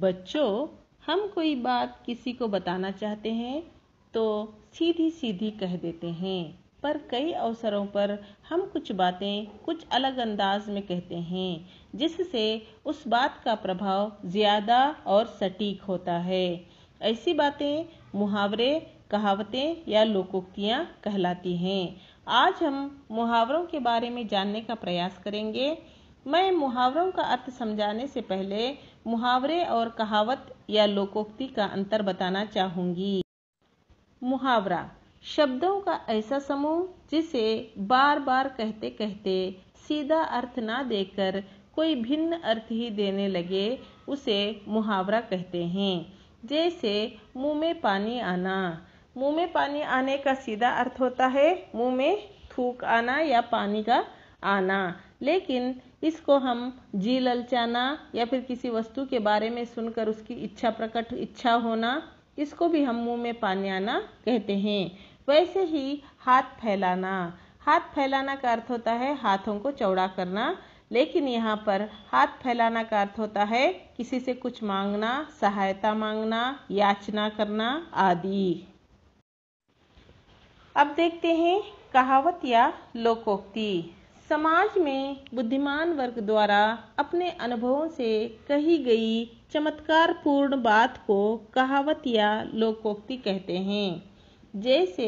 बच्चों, हम कोई बात किसी को बताना चाहते हैं तो सीधी सीधी कह देते हैं, पर कई अवसरों पर हम कुछ बातें कुछ अलग अंदाज में कहते हैं, जिससे उस बात का प्रभाव ज्यादा और सटीक होता है। ऐसी बातें मुहावरे, कहावतें या लोकोक्तियां कहलाती हैं। आज हम मुहावरों के बारे में जानने का प्रयास करेंगे। मैं मुहावरों का अर्थ समझाने से पहले मुहावरे और कहावत या लोकोक्ति का अंतर बताना चाहूंगी। मुहावरा शब्दों का ऐसा समूह जिसे बार बार कहते कहते सीधा अर्थ ना देकर कोई भिन्न अर्थ ही देने लगे, उसे मुहावरा कहते हैं। जैसे मुंह में पानी आना। मुंह में पानी आने का सीधा अर्थ होता है मुंह में थूक आना या पानी का आना, लेकिन इसको हम जी ललचाना या फिर किसी वस्तु के बारे में सुनकर उसकी इच्छा होना, इसको भी हम मुंह में पानी आना कहते हैं। वैसे ही हाथ फैलाना। हाथ फैलाना का अर्थ होता है हाथों को चौड़ा करना, लेकिन यहाँ पर हाथ फैलाना का अर्थ होता है किसी से कुछ मांगना, सहायता मांगना, याचना करना आदि। अब देखते हैं कहावत या लोकोक्ति। समाज में बुद्धिमान वर्ग द्वारा अपने अनुभवों से कही गई चमत्कारपूर्ण बात को कहावत या लोकोक्ति कहते हैं। जैसे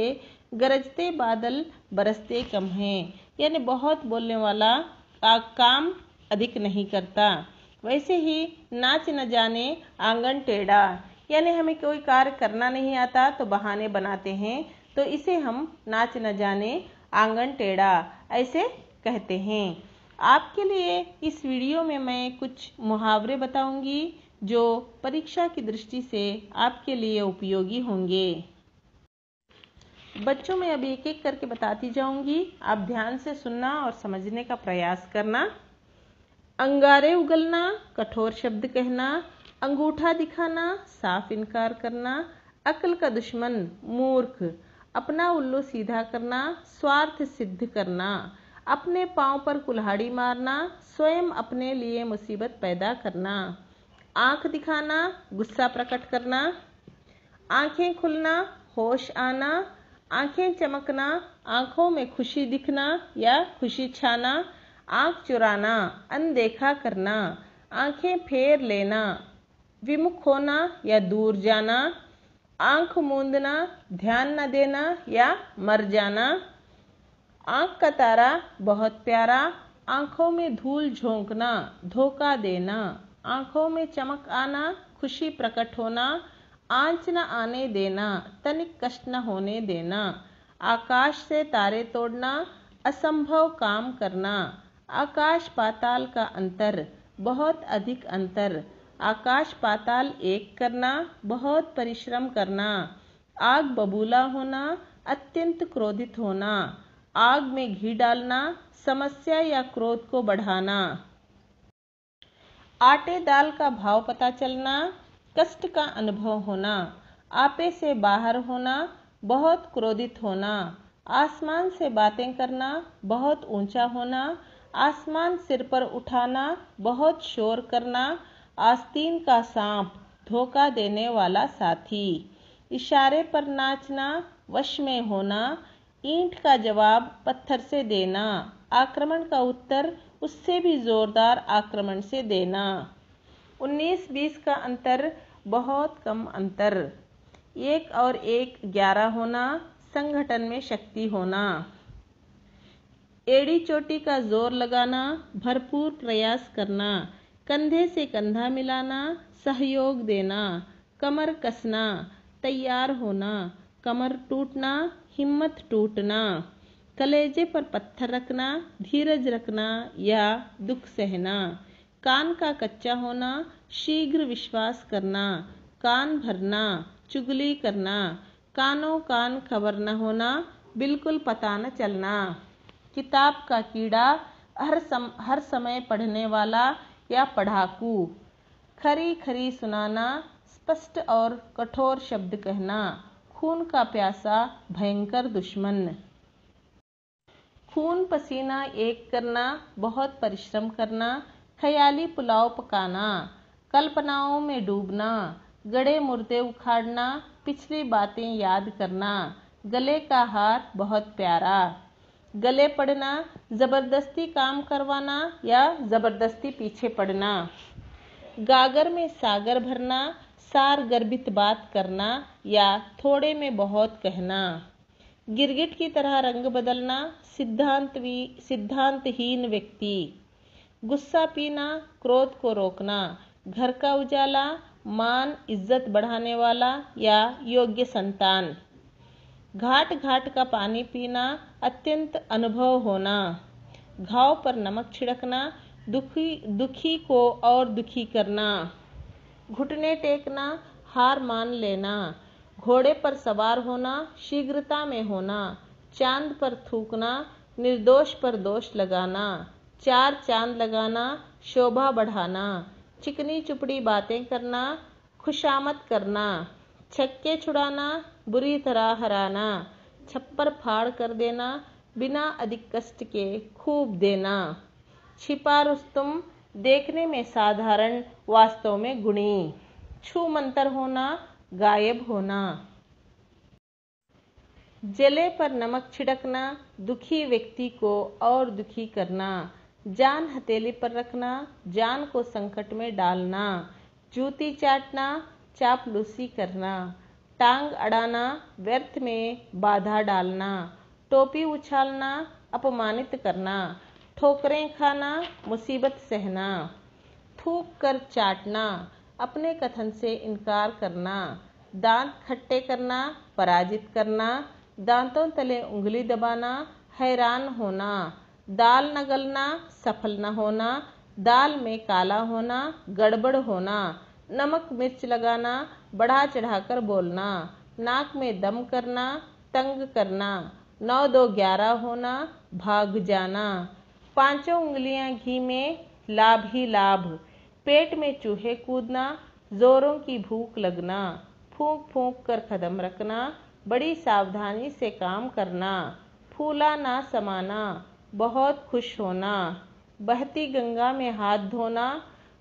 गरजते बादल बरसते कम हैं, यानी बहुत बोलने वाला काम अधिक नहीं करता। वैसे ही नाच न जाने आंगन टेढ़ा, यानी हमें कोई कार्य करना नहीं आता तो बहाने बनाते हैं, तो इसे हम नाच न जाने आंगन टेढ़ा ऐसे कहते हैं। आपके लिए इस वीडियो में मैं कुछ मुहावरे बताऊंगी जो परीक्षा की दृष्टि से आपके लिए उपयोगी होंगे। बच्चों में अभी एक एक करके बताती जाऊंगी, आप ध्यान से सुनना और समझने का प्रयास करना। अंगारे उगलना, कठोर शब्द कहना, अंगूठा दिखाना, साफ इनकार करना, अक्ल का दुश्मन मूर्ख, अपना उल्लू सीधा करना, स्वार्थ सिद्ध करना, अपने पांव पर कुल्हाड़ी मारना, स्वयं अपने लिए मुसीबत पैदा करना, आंख दिखाना, गुस्सा प्रकट करना, आंखें खुलना, होश आना, आंखें चमकना, आंखों में खुशी दिखना या खुशी छाना, आंख चुराना, अनदेखा करना, आंखें फेर लेना, विमुख होना या दूर जाना, आंख मूंदना, ध्यान न देना या मर जाना, आंख का तारा बहुत प्यारा, आंखों में धूल झोंकना, धोखा देना, आंखों में चमक आना, खुशी प्रकट होना, आंच न आने देना, तनिक कष्ट न होने देना, आकाश से तारे तोड़ना, असंभव काम करना, आकाश पाताल का अंतर, बहुत अधिक अंतर, आकाश पाताल एक करना, बहुत परिश्रम करना, आग बबूला होना, अत्यंत क्रोधित होना, आग में घी डालना, समस्या या क्रोध को बढ़ाना, आटे दाल का भाव पता चलना, कष्ट का अनुभव होना, आपे से बाहर होना, बहुत क्रोधित होना, आसमान से बातें करना, बहुत ऊंचा होना, आसमान सिर पर उठाना, बहुत शोर करना, आस्तीन का सांप, धोखा देने वाला साथी, इशारे पर नाचना, वश में होना, ईंट का जवाब पत्थर से देना, आक्रमण का उत्तर उससे भी जोरदार आक्रमण से देना, 19-20 का अंतर, बहुत कम अंतर, 1 और 1 11 होना, संगठन में शक्ति होना, एड़ी चोटी का जोर लगाना, भरपूर प्रयास करना, कंधे से कंधा मिलाना, सहयोग देना, कमर कसना, तैयार होना, कमर टूटना, हिम्मत टूटना, कलेजे पर पत्थर रखना, धीरज रखना या दुख सहना, कान का कच्चा होना, शीघ्र विश्वास करना, कान भरना, चुगली करना, कानों कान खबर न होना, बिल्कुल पता न चलना, किताब का कीड़ा, हर समय पढ़ने वाला या पढ़ाकू, खरी खरी सुनाना, स्पष्ट और कठोर शब्द कहना, खून का प्यासा, भयंकर दुश्मन, खून पसीना एक करना, बहुत परिश्रम करना, ख्याली पुलाव पकाना, कल्पनाओं में डूबना, गड़े मुर्दे उखाड़ना, पिछली बातें याद करना, गले का हार बहुत प्यारा, गले पड़ना, जबरदस्ती काम करवाना या जबरदस्ती पीछे पड़ना, गागर में सागर भरना, सार गर्भित बात करना या थोड़े में बहुत कहना, गिरगिट की तरह रंग बदलना, सिद्धांतहीन व्यक्ति, गुस्सा पीना, क्रोध को रोकना, घर का उजाला, मान इज्जत बढ़ाने वाला या योग्य संतान, घाट घाट का पानी पीना, अत्यंत अनुभव होना, घाव पर नमक छिड़कना, दुखी को और दुखी करना, घुटने टेकना, हार मान लेना, घोड़े पर सवार होना, शीघ्रता में होना, चांद पर थूकना, निर्दोष पर दोष लगाना, चार चांद लगाना, शोभा बढ़ाना, चिकनी चुपड़ी बातें करना, खुशामद करना, छक्के छुड़ाना, बुरी तरह हराना, छप्पर फाड़ कर देना, बिना अधिक कष्ट के खूब देना, छिपा रुस्तुम, देखने में साधारण वास्तव में गुणी, छू मंतर होना, गायब होना, जले पर नमक छिड़कना, दुखी व्यक्ति को और दुखी करना, जान हथेली पर रखना, जान को संकट में डालना, जूती चाटना, चापलूसी करना, टांग अड़ाना, व्यर्थ में बाधा डालना, टोपी उछालना, अपमानित करना, ठोकरें खाना, मुसीबत सहना, थूक कर चाटना, अपने कथन से इनकार करना, दांत खट्टे करना, पराजित करना, दांतों तले उंगली दबाना, हैरान होना, दाल न गलना, सफल न होना, दाल में काला होना, गड़बड़ होना, नमक मिर्च लगाना, बढ़ा चढ़ाकर बोलना, नाक में दम करना, तंग करना, 9 2 11 होना, भाग जाना, पांचों उंगलियां घी में, लाभ ही लाभ, पेट में चूहे कूदना, जोरों की भूख लगना, फूंक फूंक कर कदम रखना, बड़ी सावधानी से काम करना, फूला ना समाना, बहुत खुश होना, बहती गंगा में हाथ धोना,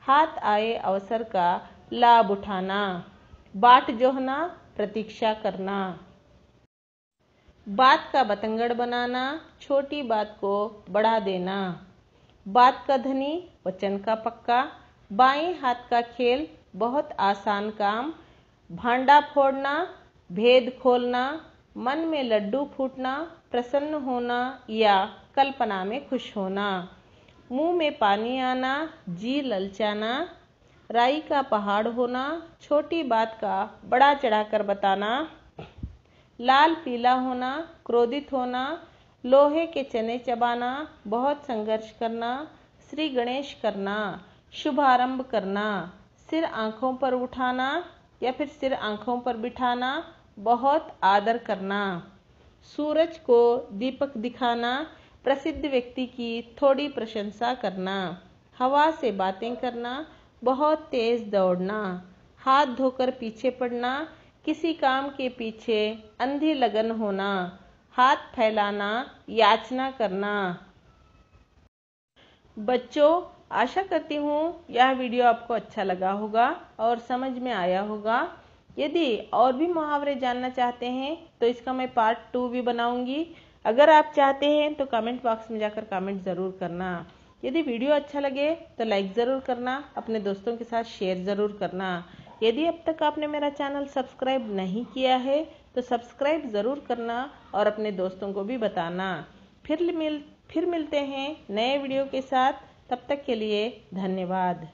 हाथ आए अवसर का लाभ उठाना, बाट जोहना, प्रतीक्षा करना, बात का बतंगड़ बनाना, छोटी बात को बढ़ा देना, बात का धनी, वचन का पक्का, बाएं हाथ का खेल, बहुत आसान काम, भांडा फोड़ना, भेद खोलना, मन में लड्डू फूटना, प्रसन्न होना या कल्पना में खुश होना, मुंह में पानी आना, जी ललचाना, राई का पहाड़ होना, छोटी बात का बड़ा चढ़ाकर बताना, लाल पीला होना, क्रोधित होना, लोहे के चने चबाना, बहुत संघर्ष करना, श्री गणेश करना, शुभारंभ करना, सिर आंखों पर उठाना या फिर सिर आंखों पर बिठाना, बहुत आदर करना, सूरज को दीपक दिखाना, प्रसिद्ध व्यक्ति की थोड़ी प्रशंसा करना, हवा से बातें करना, बहुत तेज दौड़ना, हाथ धोकर पीछे पड़ना, किसी काम के पीछे अंधी लगन होना, हाथ फैलाना, याचना करना। बच्चों, आशा करती हूँ यह वीडियो आपको अच्छा लगा होगा और समझ में आया होगा। यदि और भी मुहावरे जानना चाहते हैं तो इसका मैं पार्ट 2 भी बनाऊंगी। अगर आप चाहते हैं तो कमेंट बॉक्स में जाकर कमेंट ज़रूर करना। यदि वीडियो अच्छा लगे तो लाइक ज़रूर करना, अपने दोस्तों के साथ शेयर ज़रूर करना। यदि अब तक आपने मेरा चैनल सब्सक्राइब नहीं किया है तो सब्सक्राइब ज़रूर करना और अपने दोस्तों को भी बताना। फिर मिलते हैं नए वीडियो के साथ। तब तक के लिए धन्यवाद।